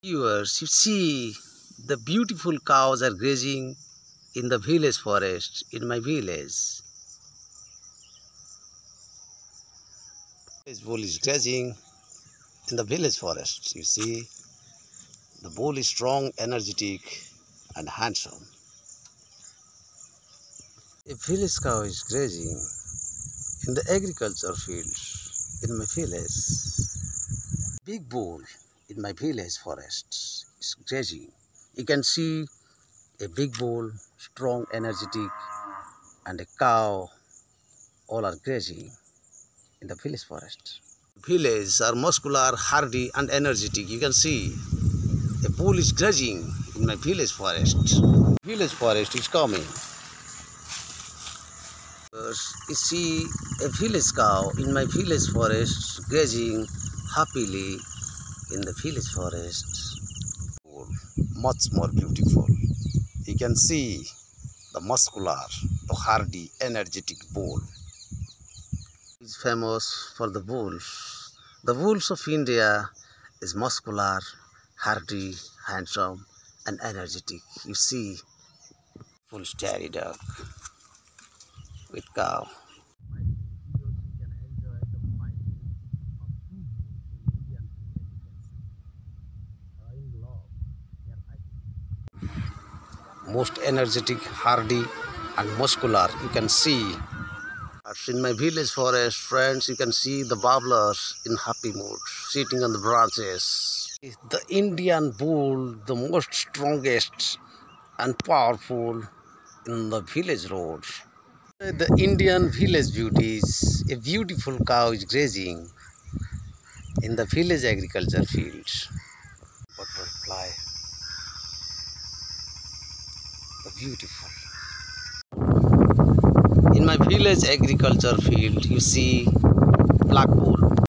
Viewers, you see the beautiful cows are grazing in the village forest in my village. This bull is grazing in the village forest. You see, the bull is strong, energetic, and handsome. A village cow is grazing in the agriculture field in my village. Big bull in my village forest is grazing. You can see a big bull, strong, energetic, and a cow all are grazing in the village forest. Villages are muscular, hardy, and energetic. You can see a bull is grazing in my village forest. Village forest is coming. You see a village cow in my village forest grazing happily in the village forest. Much more beautiful. You can see the muscular, the hardy, energetic bull. Is famous for the bulls. The bulls of India is muscular, hardy, handsome, and energetic. You see, full starry dog with cow. Most energetic, hardy, and muscular. You can see. In my village forest, friends, you can see the babblers in happy mood, sitting on the branches. The Indian bull, the most strongest and powerful in the village road. The Indian village beauties, a beautiful cow is grazing in the village agriculture fields. Butterfly, the beautiful. In my village agriculture field, you see black bull.